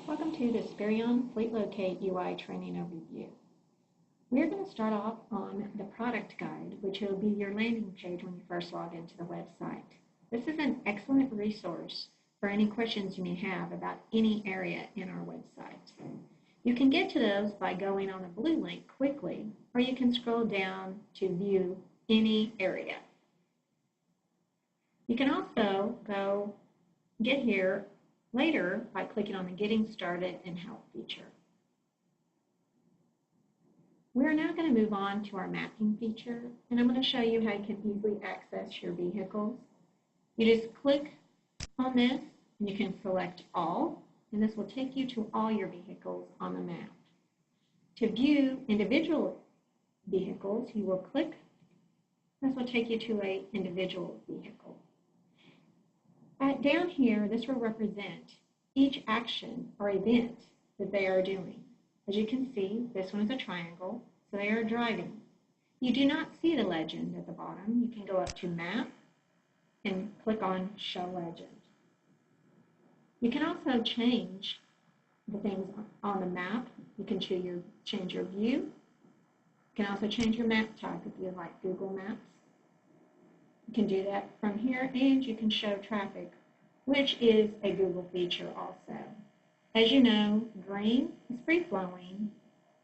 Welcome to the Spirion FleetLocate UI training overview. We're going to start off on the product guide, which will be your landing page when you first log into the website. This is an excellent resource for any questions you may have about any area in our website. You can get to those by going on the blue link quickly, or you can scroll down to view any area. You can also go get here later by clicking on the Getting Started and Help feature. We're now going to move on to our mapping feature, and I'm going to show you how you can easily access your vehicles. You just click on this, and you can select all, and this will take you to all your vehicles on the map. To view individual vehicles, you will click. This will take you to an individual vehicle. Down here, this will represent each action or event that they are doing. As you can see, this one is a triangle, so they are driving. You do not see the legend at the bottom. You can go up to Map and click on Show Legend. You can also change the things on the map. You can change your view. You can also change your map type if you like Google Maps. You can do that from here, and you can show traffic, which is a Google feature also. As you know, green is free-flowing,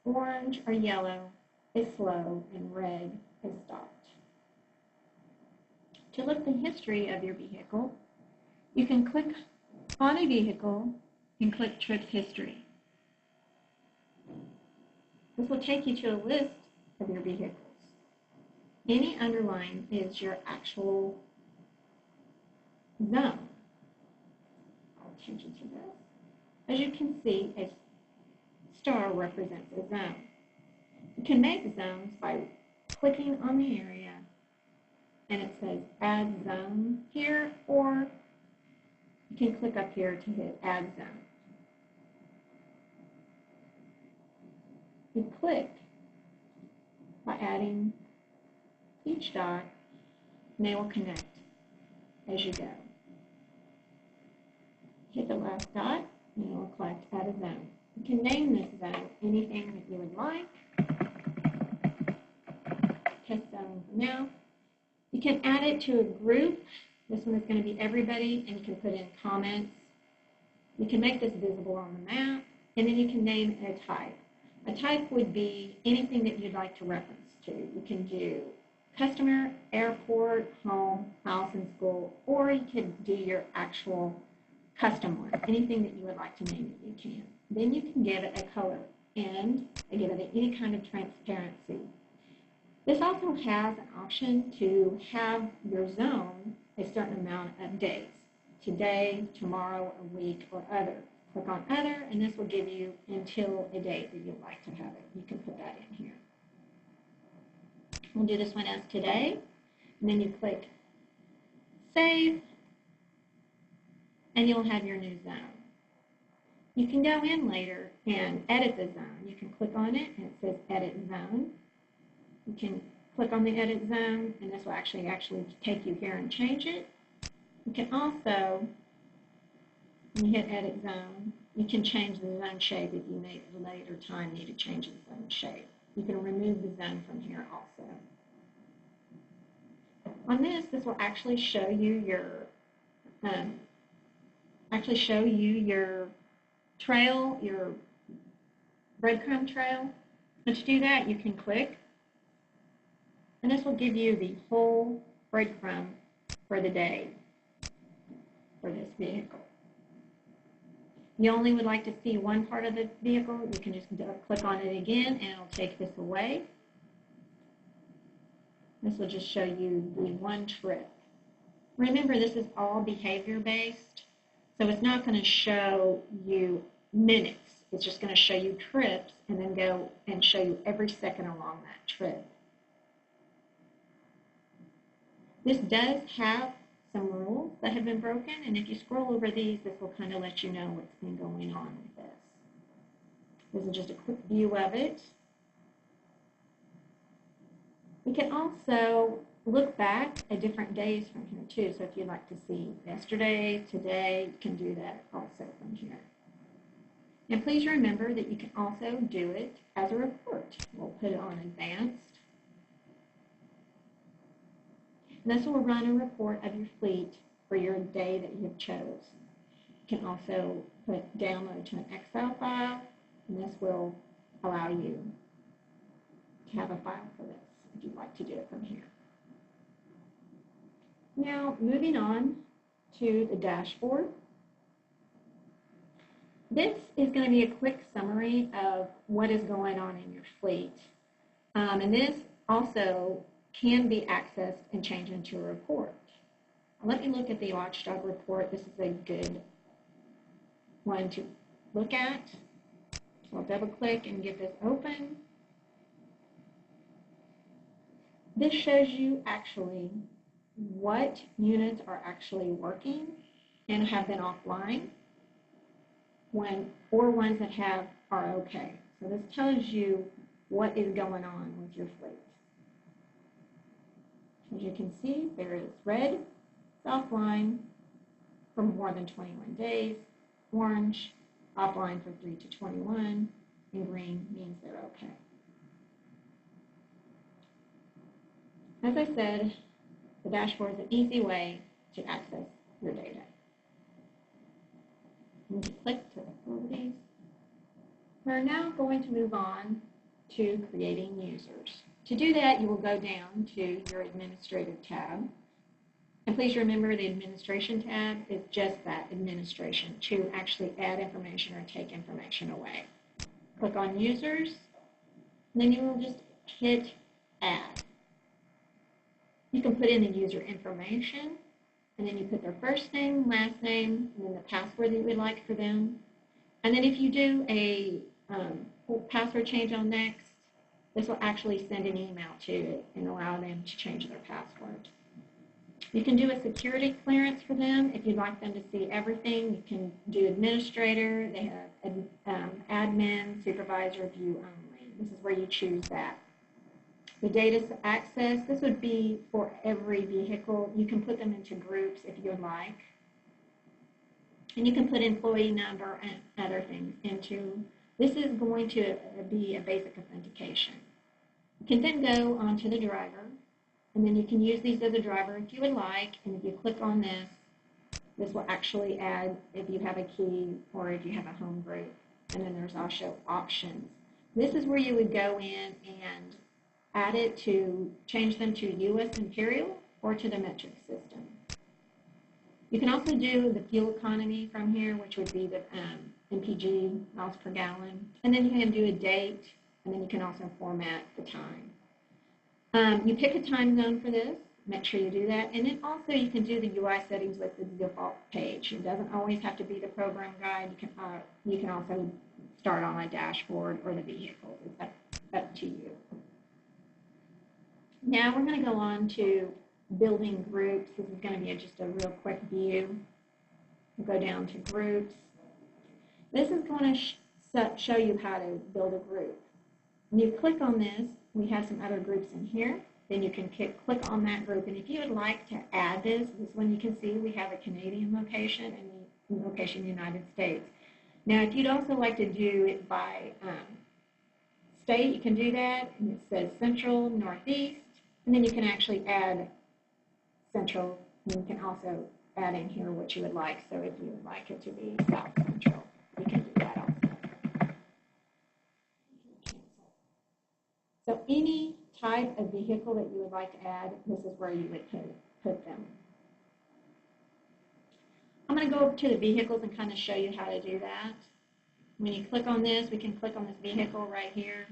orange or yellow is slow, and red is stopped. To look at the history of your vehicle, you can click on a vehicle and click Trip History. This will take you to a list of your vehicles. Any underline is your actual zone. I'll change it to this. As you can see, a star represents a zone. You can make zones by clicking on the area, and it says Add Zone here, or you can click up here to hit Add Zone. You click by adding each dot, and they will connect as you go. Hit the last dot, and it will collect Add a Zone. You can name this zone anything that you would like. Test zone for now. You can add it to a group. This one is going to be everybody, and you can put in comments. You can make this visible on the map, and then you can name it a type. A type would be anything that you'd like to reference to. You can do customer, airport, home, house, and school, or you could do your actual custom one. Anything that you would like to name it, you can. Then you can give it a color, and give it any kind of transparency. This also has an option to have your zone a certain amount of days. Today, tomorrow, a week, or other. Click on Other, and this will give you until a date that you'd like to have it. You can put that in here. We'll do this one as today, and then you click Save, and you'll have your new zone. You can go in later and edit the zone. You can click on it, and it says Edit Zone. You can click on the Edit Zone, and this will actually take you here and change it. You can also, when you hit Edit Zone, you can change the zone shape if you may at a later time need to change the zone shape. You can remove the zone from here also. On this will actually show you your trail, your breadcrumb trail. And to do that, you can click, and this will give you the whole breadcrumb for the day for this vehicle. You only would like to see one part of the vehicle, you can just click on it again, and it'll take this away. This will just show you the one trip. Remember, this is all behavior-based, so it's not going to show you minutes. It's just going to show you trips, and then go and show you every second along that trip. This does have some rules that have been broken, and if you scroll over these, this will kind of let you know what's been going on with this. This is just a quick view of it. We can also look back at different days from here too. So if you'd like to see yesterday, today, you can do that also from here. And please remember that you can also do it as a report. We'll put it on advanced. And this will run a report of your fleet for your day that you have chose. You can also put download to an Excel file, and this will allow you to have a file for this if you'd like to do it from here. Now, moving on to the dashboard. This is going to be a quick summary of what is going on in your fleet. And this also can be accessed and changed into a report. Let me look at the watchdog report. This is a good one to look at. So I'll double click and get this open. This shows you actually what units are actually working and have been offline, or ones that are okay. So this tells you what is going on with your fleet. As you can see, there is red, it's offline for more than 21 days, orange, offline for 3 to 21, and green means they're okay. As I said, the dashboard is an easy way to access your data. I'm going to click to over these. We're now going to move on to creating users. To do that, you will go down to your administrative tab. And please remember the administration tab is just that, administration, to actually add information or take information away. Click on users, and then you will just hit add. You can put in the user information, and then you put their first name, last name, and then the password that you would like for them. And then if you do a password change on next, this will actually send an email to it and allow them to change their password. You can do a security clearance for them if you'd like them to see everything. You can do administrator, they have admin, supervisor, view only. This is where you choose that. The data access, this would be for every vehicle. You can put them into groups if you'd like. And you can put employee number and other things into. This is going to be a basic authentication. You can then go onto the driver, and then you can use these as a driver if you would like. And if you click on this, this will actually add if you have a key or if you have a home group. And then there's also options. This is where you would go in and add it to change them to U.S. Imperial or to the metric system. You can also do the fuel economy from here, which would be the MPG, miles per gallon. And then you can do a date, and then you can also format the time. You pick a time zone for this. Make sure you do that. And then also you can do the UI settings with the default page. It doesn't always have to be the program guide. You can also start on a dashboard or the vehicles. It's up to you. Now we're going to go on to building groups. This is going to be just a real quick view. We'll go down to groups. This is going to show you how to build a group. When you click on this, we have some other groups in here. Then you can click on that group. And if you would like to add this one you can see we have a Canadian location and the location United States. Now, if you'd also like to do it by state, you can do that. And it says Central, Northeast. And then you can actually add Central, and you can also add in here what you would like. So if you would like it to be South Central, you can do that also. So any type of vehicle that you would like to add, this is where you would put them. I'm going to go over to the vehicles and kind of show you how to do that. When you click on this, we can click on this vehicle right here.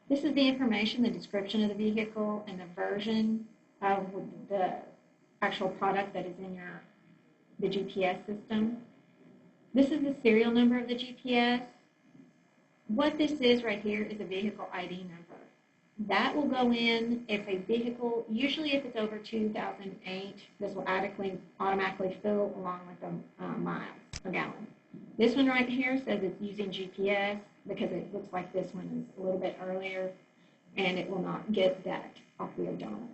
This is the information, the description of the vehicle, and the version of the actual product that is in the GPS system. This is the serial number of the GPS. What this is right here is a vehicle ID number. That will go in if a vehicle, usually if it's over 2008, this will automatically fill along with the miles per gallon. This one right here says it's using GPS because it looks like this one is a little bit earlier, and it will not get that off the odometer.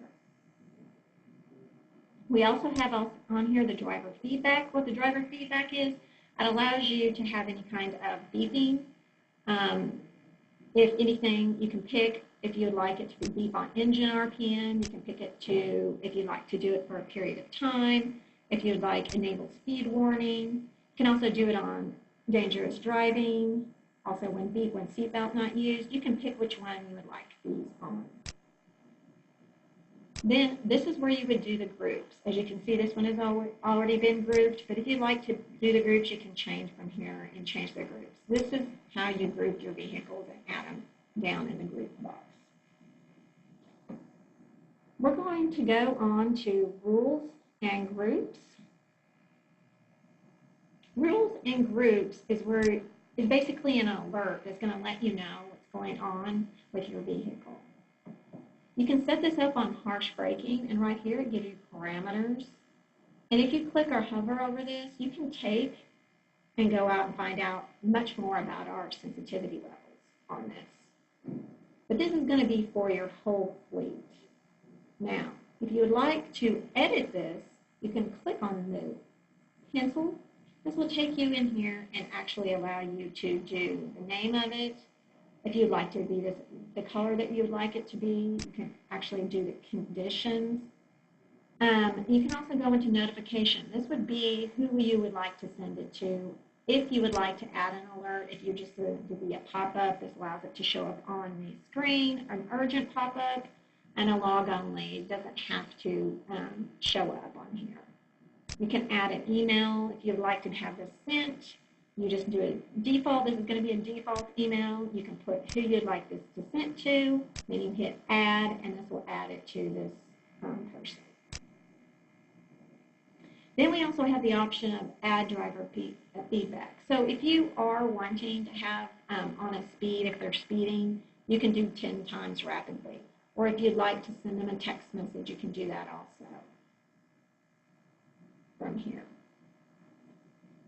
We also have on here the driver feedback. What the driver feedback is, It allows you to have any kind of beeping. If anything, you can pick if you'd like it to beep on engine RPM. You can pick it to, if you'd like to do it for a period of time. If you'd like enable speed warning. You can also do it on dangerous driving. Also when seatbelt not used. You can pick which one you would like these on. Then this is where you would do the groups. As you can see, this one has already been grouped, but if you'd like to do the groups, you can change from here and change the groups. This is how you group your vehicles and add them down in the group box. We're going to go on to rules and groups. Rules and groups is basically an alert that's going to let you know what's going on with your vehicle. You can set this up on harsh braking, and right here it gives you parameters. And if you click or hover over this, you can take and go out and find out much more about our sensitivity levels on this. But this is going to be for your whole fleet. Now, if you would like to edit this, you can click on the pencil. This will take you in here and actually allow you to do the name of it. If you'd like to be the color that you'd like it to be, you can actually do the conditions. You can also go into notification. This would be who you would like to send it to. If you would like to add an alert, if you just do be a pop-up, this allows it to show up on the screen, an urgent pop-up, and a log only. It doesn't have to show up on here. You can add an email if you'd like to have this sent. You just do a default. This is going to be a default email. You can put who you'd like this to send to. Then you hit add, and this will add it to this person. Then we also have the option of add driver feedback. So if you are wanting to have on a speed, if they're speeding, you can do 10 times rapidly. Or if you'd like to send them a text message, you can do that also from here.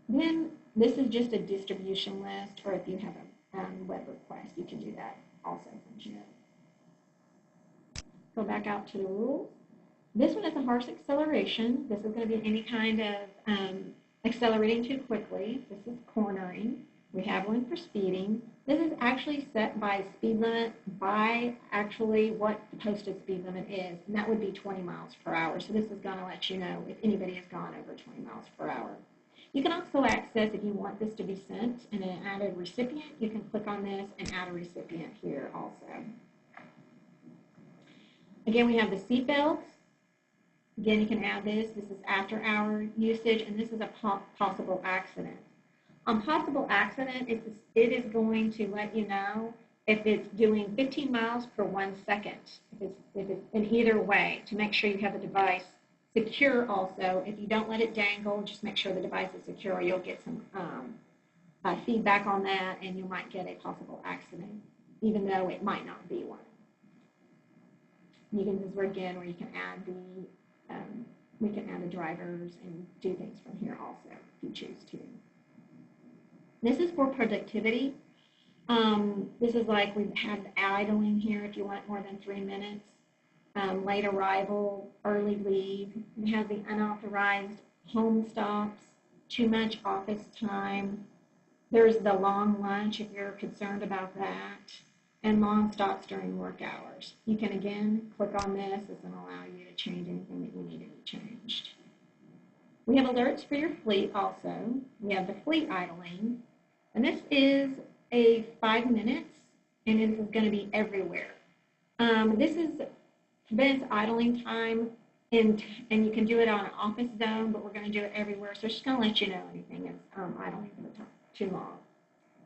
Then this is just a distribution list, or if you have a web request, you can do that also from here. Go back out to the rules. This one is a harsh acceleration. This is going to be any kind of accelerating too quickly. This is cornering. We have one for speeding. This is actually set by speed limit by actually what the posted speed limit is, and that would be 20 miles per hour. So this is going to let you know if anybody has gone over 20 miles per hour. You can also access, if you want this to be sent and an added recipient, you can click on this and add a recipient here also. Again, we have the seatbelt. Again, you can add this. This is after hour usage, and this is a possible accident. On possible accident, it is going to let you know if it's doing 15 miles per 1 second, if it's in either way, to make sure you have the device secure also. If you don't let it dangle, just make sure the device is secure, or you'll get some feedback on that, and you might get a possible accident, even though it might not be one. You can, this is where again where you can add we can add the drivers and do things from here also if you choose to. This is for productivity. This is like we have the idling here if you want more than 3 minutes. Late arrival, early leave. We have the unauthorized home stops, too much office time. There's the long lunch if you're concerned about that, and long stops during work hours. You can again click on this. This will allow you to change anything that you need to be changed. We have alerts for your fleet also. We have the fleet idling, and this is a 5 minutes, and it is going to be everywhere. This is prevents idling time, and you can do it on an office zone, but we're going to do it everywhere, so it's just going to let you know anything is idling for too long.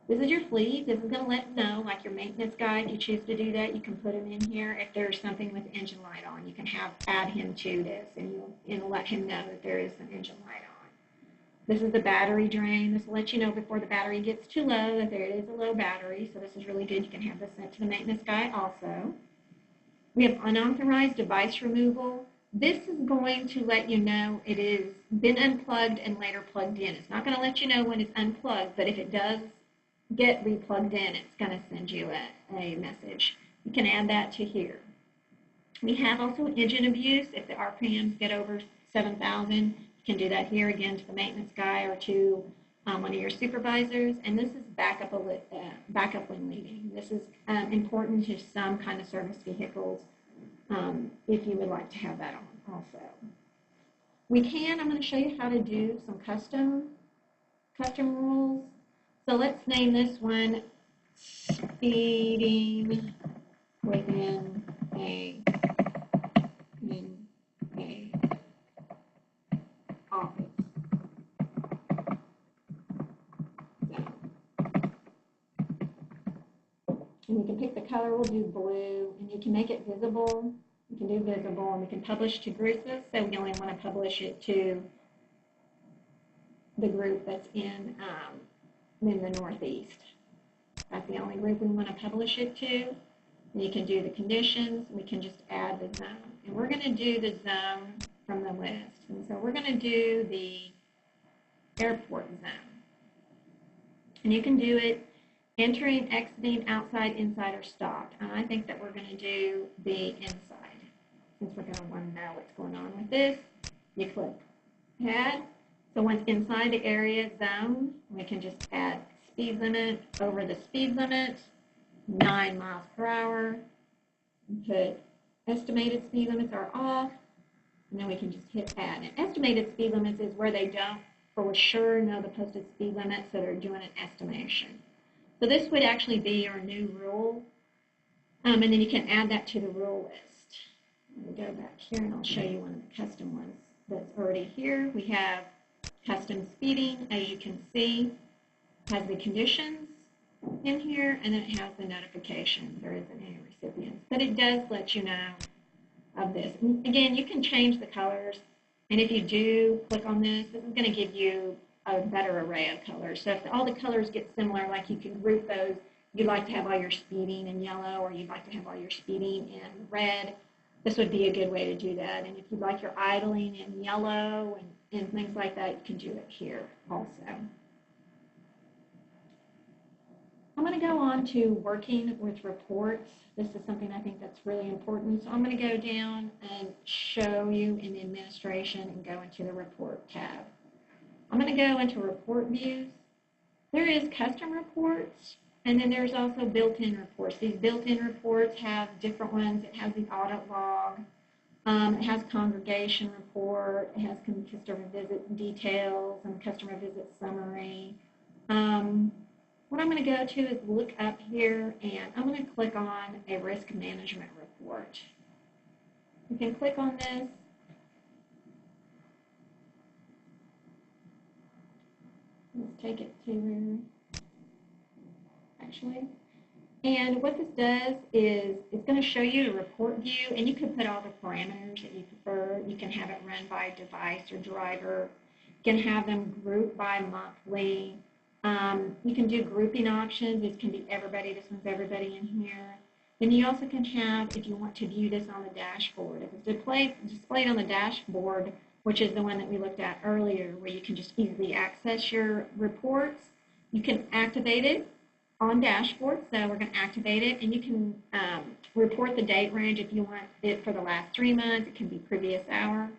This is your fleet. This is going to let you know, like your maintenance guy, if you choose to do that, you can put him in here. If there's something with the engine light on, you can add him to this, and you'll let him know that there is an engine light on. This is the battery drain. This will let you know before the battery gets too low that there is a low battery, so this is really good. You can have this sent to the maintenance guy also. We have unauthorized device removal. This is going to let you know it has been unplugged and later plugged in. It's not going to let you know when it's unplugged, but if it does get replugged in, it's going to send you a message. You can add that to here. We have also engine abuse. If the RPMs get over 7,000, you can do that here again to the maintenance guy or to one of your supervisors, and this is backup when leaving. This is important to some kind of service vehicles if you would like to have that on also. I'm going to show you how to do some custom rules. So let's name this one speeding within a office zone. And we can pick the color, we'll do blue, and you can make it visible. You can do visible, and we can publish to groups. So we only want to publish it to the group that's in the Northeast. That's the only group we want to publish it to. And you can do the conditions. We can just add the zone. And we're going to do the zone from the list. And so we're going to do the airport zone. And you can do it entering, exiting, outside, inside, or stopped. And I think that we're going to do the inside. Since we're going to want to know what's going on with this, you click add. So once inside the area zone, we can just add speed limit over the speed limit, 9 miles per hour, and put estimated speed limits are off, and then we can just hit add. And estimated speed limits is where they don't for sure know the posted speed limit, so they're doing an estimation. So this would actually be your new rule, and then you can add that to the rule list. We'll go back here and I'll show you one of the custom ones that's already here. We have custom speeding, as you can see, has the conditions in here, and then it has the notifications. There isn't any recipients, but it does let you know of this. And again, you can change the colors, and if you do click on this, this is going to give you a better array of colors. So if all the colors get similar, like you can group those, you'd like to have all your speeding in yellow, or you'd like to have all your speeding in red, this would be a good way to do that. And if you'd like your idling in yellow and things like that, you can do it here also. I'm going to go on to working with reports. This is something I think that's really important. So I'm going to go down and show you in the administration and go into the report tab. I'm going to go into report views. There is custom reports, and then there's also built-in reports. These built-in reports have different ones. It has the audit log. It has congregation report. It has customer visit details and customer visit summary. What I'm going to go to is look up here, and I'm going to click on a risk management report. You can click on this. Let's take it to actually. And what this does is it's going to show you the report view, and you can put all the parameters that you prefer. You can have it run by device or driver. You can have them grouped by monthly. You can do grouping options. This can be everybody. This one's everybody in here. Then you also can have, if you want to view this on the dashboard. If it's displayed on the dashboard, which is the one that we looked at earlier, where you can just easily access your reports, you can activate it on dashboard. So we're going to activate it, and you can report the date range if you want it for the last 3 months. It can be previous hour.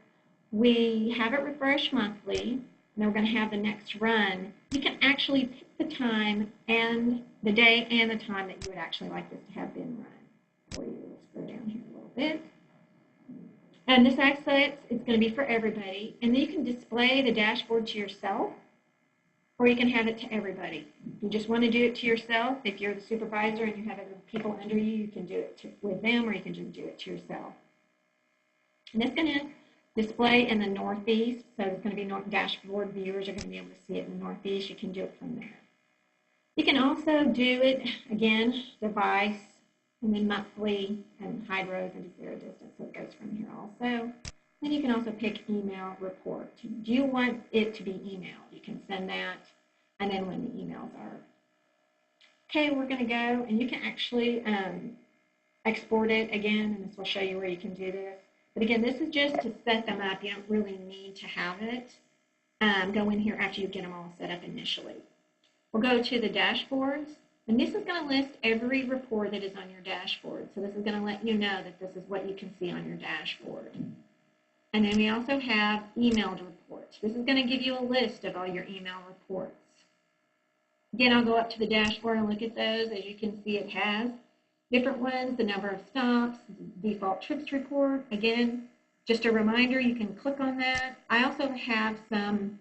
We have it refresh monthly, and then we're going to have the next run. You can actually pick the time and the day and the time that you would actually like this to have been run for you. Let's go down here a little bit. And this access is going to be for everybody. And then you can display the dashboard to yourself, or you can have it to everybody. If you just want to do it to yourself, if you're the supervisor and you have other people under you, you can do it with them, or you can just do it to yourself. And it's going to display in the Northeast, so it's going to be dashboard viewers are going to be able to see it in the Northeast. You can do it from there. You can also do it, again, device, and then monthly, and hide rows into 0 distance, so it goes from here also. Then you can also pick email report. Do you want it to be emailed? You can send that, and then when the emails are. Okay, we're going to go, and you can actually export it again, and this will show you where you can do this. But again, this is just to set them up. You don't really need to have it. Go in here after you get them all set up initially. We'll go to the dashboards, and this is going to list every report that is on your dashboard. So this is going to let you know that this is what you can see on your dashboard. And then we also have emailed reports. This is going to give you a list of all your email reports. Again, I'll go up to the dashboard and look at those. As you can see, it has different ones, the number of stops, default trips report. Again, just a reminder, you can click on that. I also have some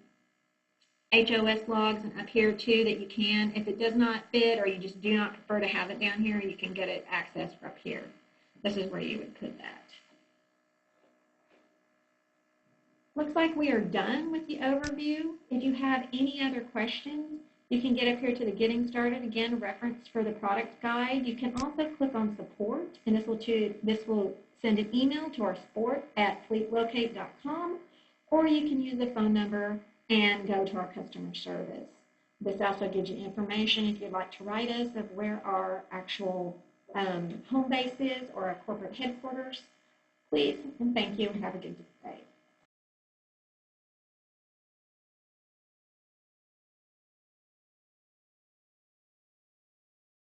HOS logs up here too that you can, if it does not fit or you just do not prefer to have it down here, you can get it accessed up here. This is where you would put that. Looks like we are done with the overview. If you have any other questions, you can get up here to the Getting Started, again, reference for the product guide. You can also click on support, and this will send an email to our support@fleetlocate.com, or you can use the phone number and go to our customer service. This also gives you information if you'd like to write us of where our actual home base is or our corporate headquarters. Please and thank you and have a good day.